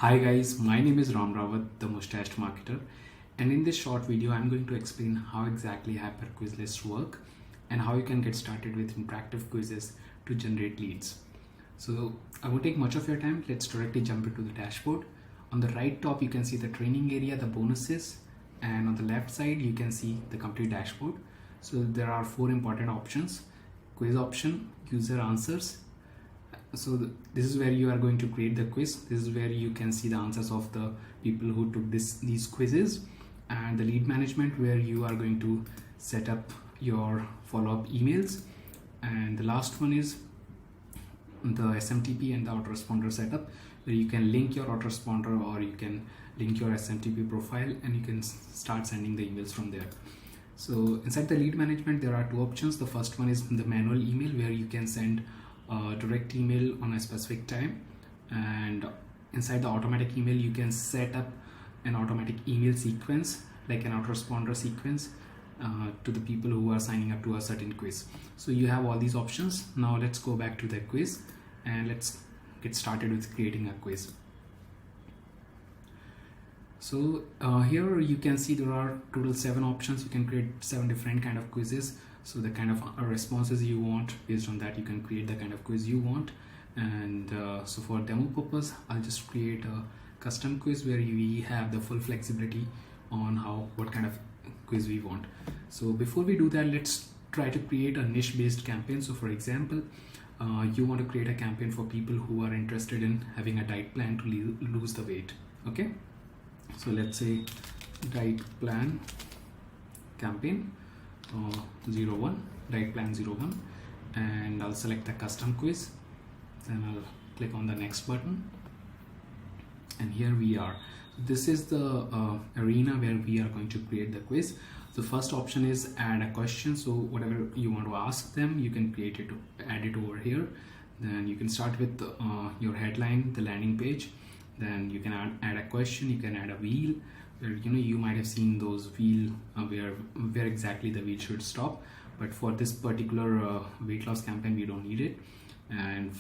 Hi guys, my name is Ram Rawat, the mustached marketer, and in this short video I'm going to explain how exactly HyperQuizLists work and how you can get started with interactive quizzes to generate leads. So I won't take much of your time. Let's directly jump into the dashboard. On the right top you can see the training area, the bonuses, and on the left side you can see the complete dashboard. So there are four important options: quiz option, user answers. So this is where you are going to create the quiz. This is where you can see the answers of the people who took these quizzes, and the lead management, where you are going to set up your follow-up emails, and the last one is the SMTP and the autoresponder setup, where you can link your autoresponder or you can link your SMTP profile and you can start sending the emails from there. So inside the lead management there are two options. The first one is the manual email, where you can send a direct email on a specific time, and inside the automatic email you can set up an automatic email sequence, like an autoresponder sequence, to the people who are signing up to a certain quiz. So you have all these options. Now let's go back to the quiz and let's get started with creating a quiz. So here you can see there are total 7 options. You can create 7 different kind of quizzes. So the kind of responses you want, based on that you can create the kind of quiz you want. And so for demo purpose, I'll just create a custom quiz where we have the full flexibility on what kind of quiz we want. So before we do that, let's try to create a niche based campaign. So for example, you want to create a campaign for people who are interested in having a diet plan to lose the weight. Okay, so let's say diet plan campaign 01, diet plan 01, and I'll select the custom quiz. Then I'll click on the next button, and here we are. This is the arena where we are going to create the quiz. The first option is add a question. So whatever you want to ask them, you can create it, add it over here. Then you can start with your headline, the landing page. Then you can add a question. You can add a wheel, where you might have seen those wheel where exactly the wheel should stop, but for this particular weight loss campaign we don't need it. And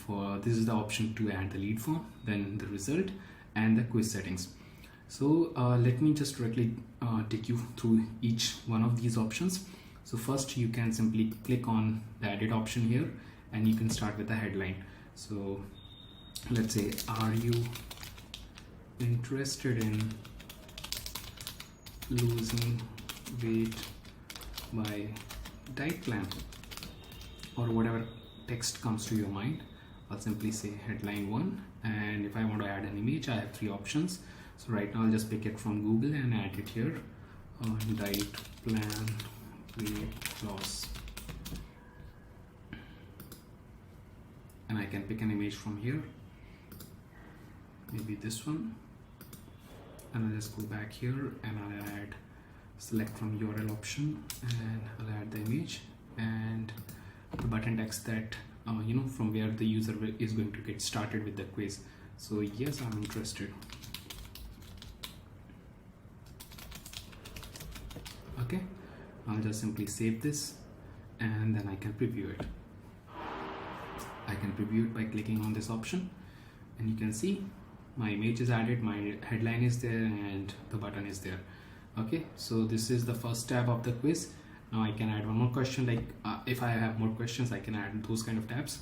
this is the option to add the lead form, then the result, and the quiz settings. So let me just directly take you through each one of these options. So first you can simply click on the edit option here, and you can start with the headline. So let's say, are you interested in losing weight by diet plan, or whatever text comes to your mind. I'll simply say headline 1, and if I want to add an image, I have 3 options. So right now I'll just pick it from Google and add it here. Diet plan weight loss, and I can pick an image from here, maybe this one, and I'll just go back here and I'll select from URL option, and I'll add the image and the button text that from where the user is going to get started with the quiz. So yes, I'm interested. Okay, I'll just simply save this, and then I can preview it. I can preview it by clicking on this option, and you can see my image is added, my headline is there, and the button is there. Okay, so this is the first tab of the quiz. Now I can add one more question, like if I have more questions I can add those kind of tabs.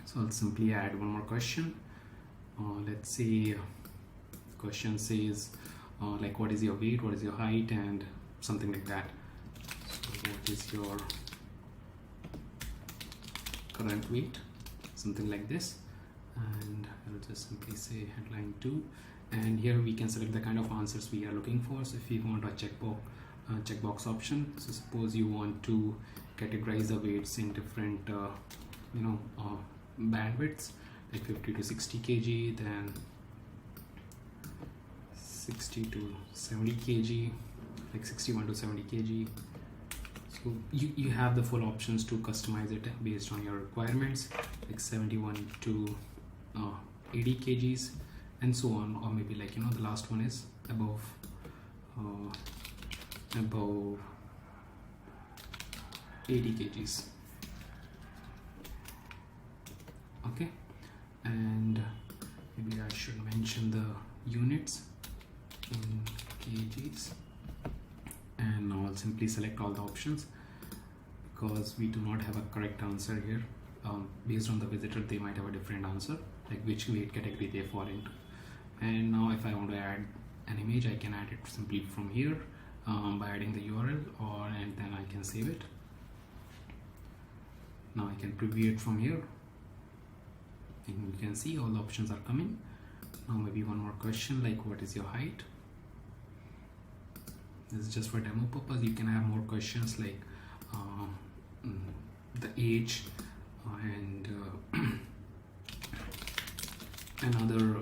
So I'll simply add one more question. Let's say the question says like, what is your weight, what is your height, and something like that. So what is your current weight, something like this, and I'll just simply say headline 2, and here we can select the kind of answers we are looking for. So if you want a checkbox option, so suppose you want to categorize the weights in different bandwidths, like 50 to 60 kg, then 60 to 70 kg, like 61 to 70 kg. So you have the full options to customize it based on your requirements, like 71 to 80 kgs and so on, or maybe like the last one is above 80 kgs. Okay, and maybe I should mention the units in kgs, and now I'll simply select all the options because we do not have a correct answer here. Based on the visitor, they might have a different answer, like which weight category they fall into. And now if I want to add an image, I can add it simply from here by adding the URL, and then I can save it. Now I can preview it from here, and you can see all the options are coming. Now maybe one more question, like what is your height? This is just for demo purpose. You can have more questions like the age and other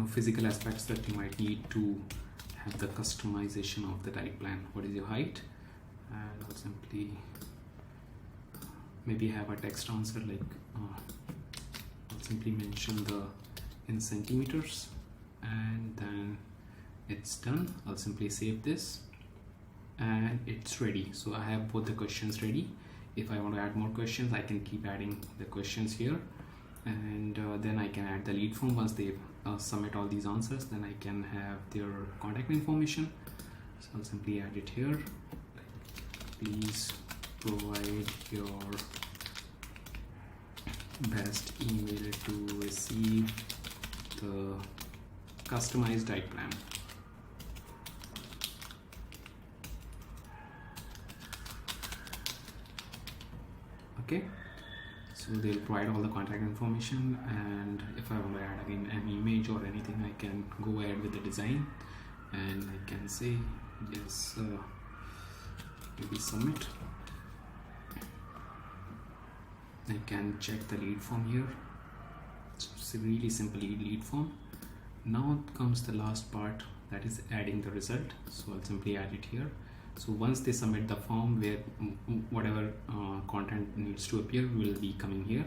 physical aspects that you might need to have the customization of the diet plan. What is your height? And I'll simply maybe have a text answer, like I'll simply mention the in centimeters, and then it's done. I'll simply save this and it's ready. So I have both the questions ready. If I want to add more questions, I can keep adding the questions here, and then I can add the lead form. Once they submit all these answers, then I can have their contact information. So I'll simply add it here. Please provide your best email to receive the customized diet plan. Okay, so they'll provide all the contact information, and if I want to add again an image or anything, I can go ahead with the design, and I can say yes, maybe submit. I can check the lead form here. It's a really simple lead form. Now comes the last part, that is adding the result. So I'll simply add it here. So once they submit the form, where whatever content needs to appear will be coming here,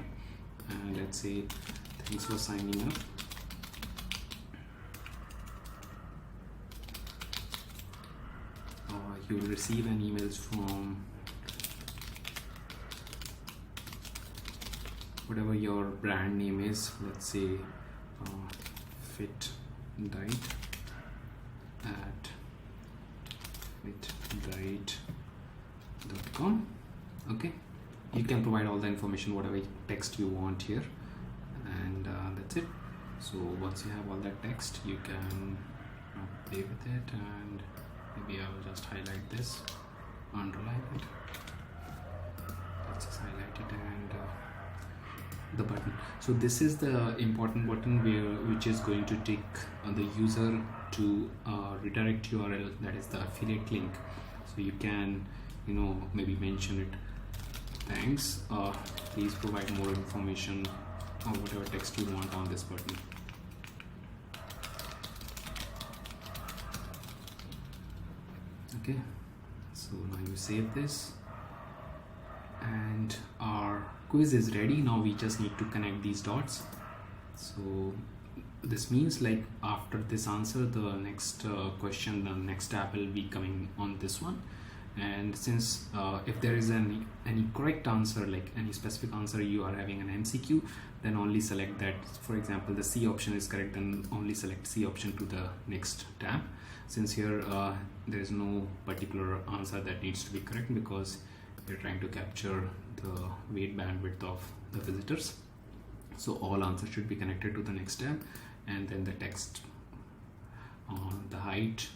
and let's say thanks for signing up. You will receive an email from whatever your brand name is, let's say Fit Diet at fitdiet.com. Okay, you can provide all the information, whatever text you want here, and that's it. So once you have all that text, you can play with it, and maybe I will just highlight this, underline it. Let's just highlight it, and the button. So this is the important button which is going to take the user to redirect URL, that is the affiliate link. So you can maybe mention it, thanks, please provide more information, or whatever text you want on this button. Okay, so now you save this, and our quiz is ready. Now we just need to connect these dots. So this means, like, after this answer, the next question, the next tab will be coming on this one. And since if there is any correct answer, like any specific answer, you are having an MCQ, then only select that. For example, the C option is correct, then only select C option to the next tab. Since here there is no particular answer that needs to be correct, because we're trying to capture the weight bandwidth of the visitors, so all answers should be connected to the next tab, and then the text on the height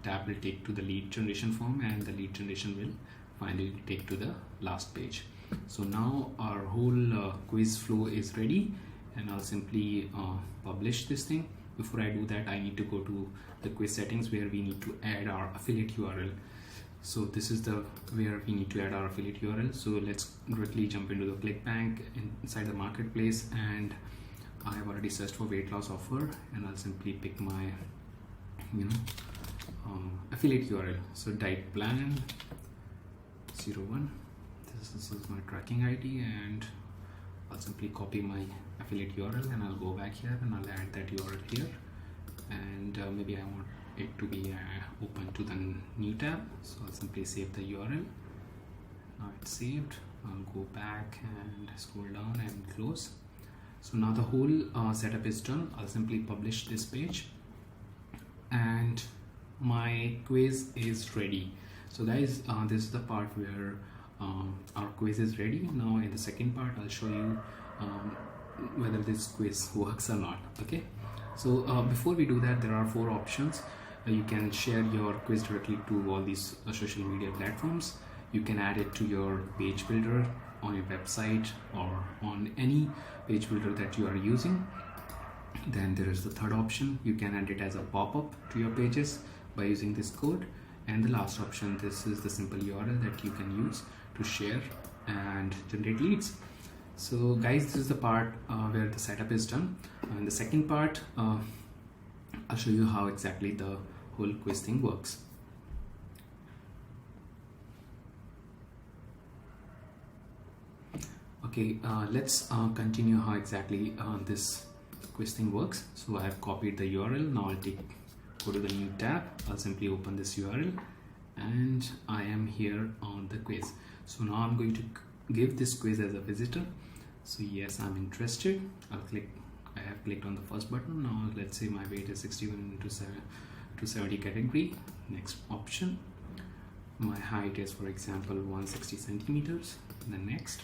tab will take to the lead generation form, and the lead generation will finally take to the last page. So now our whole quiz flow is ready, and I'll simply publish this thing. Before I do that, I need to go to the quiz settings, where we need to add our affiliate URL. So this is the where we need to add our affiliate URL. So let's directly jump into the ClickBank inside the marketplace, and I have already searched for weight loss offer, and I'll simply pick my affiliate URL. So diet plan 01, this is my tracking ID, and I'll simply copy my affiliate URL, and I'll go back here and I'll add that URL here, and maybe I want it to be open to the new tab, so I'll simply save the URL. Now it's saved. I'll go back and scroll down and close. So now the whole setup is done. I'll simply publish this page and my quiz is ready. So guys, this is the part where our quiz is ready. Now in the second part I'll show you whether this quiz works or not. Okay, so before we do that, there are 4 options. You can share your quiz directly to all these social media platforms. You can add it to your page builder on your website or on any page builder that you are using. Then there is the third option. You can add it as a pop-up to your pages by using this code. And the last option, this is the simple URL that you can use to share and generate leads. So guys, this is the part where the setup is done. In the second part, I'll show you how exactly the whole quiz thing works. Okay, let's continue how exactly this quiz thing works. So I have copied the URL. Now I'll go to the new tab. I'll simply open this URL and I am here on the quiz. So now I'm going to give this quiz as a visitor. So yes, I'm interested. I have clicked on the first button. Now let's say my weight is 61 to 70 category. Next option. My height is, for example, 160 centimeters. Then next.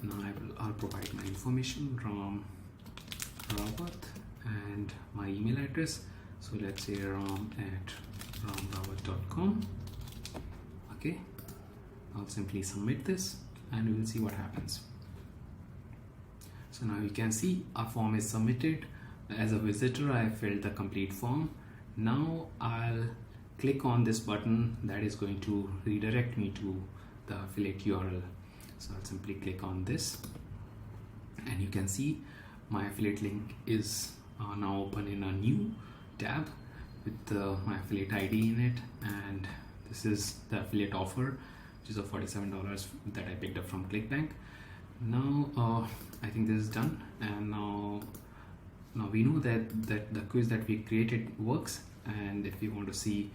Now I'll provide my information, Ram Rawat, and my email address. So let's say ram@ramrawat.com. Okay, I'll simply submit this and we will see what happens. So now you can see our form is submitted. As a visitor, I have filled the complete form. Now I'll click on this button that is going to redirect me to the affiliate URL. So I'll simply click on this and you can see my affiliate link is now open in a new tab with my affiliate ID in it, and this is the affiliate offer, which is of $47 that I picked up from ClickBank. Now I think this is done, and now we know that the quiz that we created works, and if we want to see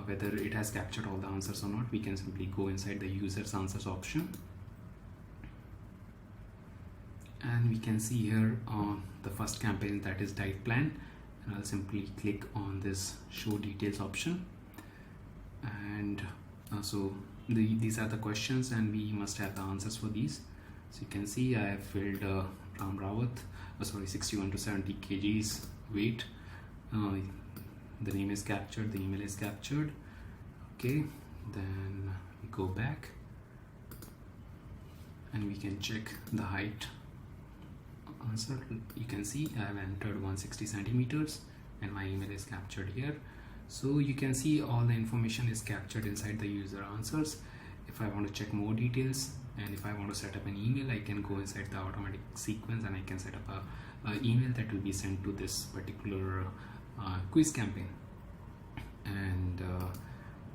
whether it has captured all the answers or not, we can simply go inside the user's answers option. And we can see here the first campaign, that is diet plan, and I'll simply click on this show details option. And so these are the questions and we must have the answers for these. So you can see I have filled Ram Rawat, 61 to 70 kgs weight. The name is captured, the email is captured. Okay, then we go back and we can check the height answer. You can see I have entered 160 centimeters and my email is captured here. So you can see all the information is captured inside the user answers. If I want to check more details and if I want to set up an email, I can go inside the automatic sequence and I can set up a email that will be sent to this particular quiz campaign, and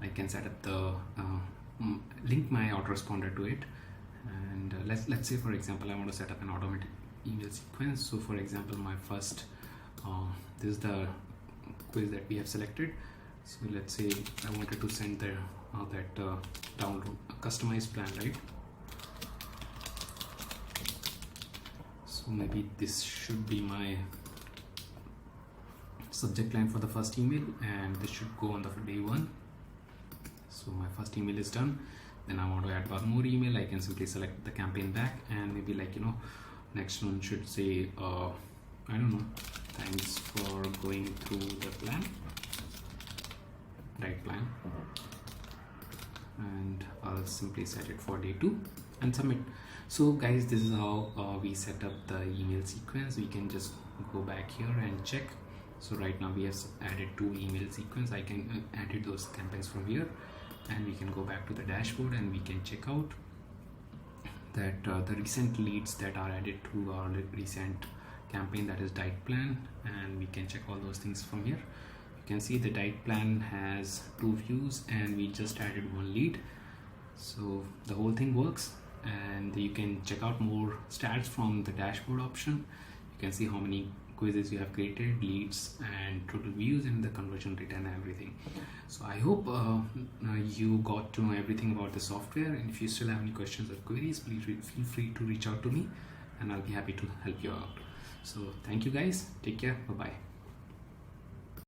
I can set up the link my autoresponder to it. And let's say, for example, I want to set up an automatic email sequence. So for example, my first this is the quiz that we have selected. So let's say I wanted to send the download a customized plan, right? So maybe this should be my subject line for the first email, and this should go on the day 1. So my first email is done. Then I want to add one more email. I can simply select the campaign back, and maybe, like, next one should say I don't know, thanks for going through the plan, right plan, and I'll simply set it for day 2 and submit. So guys, this is how we set up the email sequence. We can just go back here and check. So right now we have added 2 email sequence. I can edit those campaigns from here, and we can go back to the dashboard and we can check out that the recent leads that are added to our recent campaign, that is diet plan, and we can check all those things from here. You can see the diet plan has 2 views and we just added 1 lead. So the whole thing works, and you can check out more stats from the dashboard option. You can see how many quizzes you have created, leads, and total views, and the conversion rate and everything. So I hope you got to know everything about the software, and if you still have any questions or queries, please feel free to reach out to me, and I'll be happy to help you out. So thank you guys, take care, bye bye.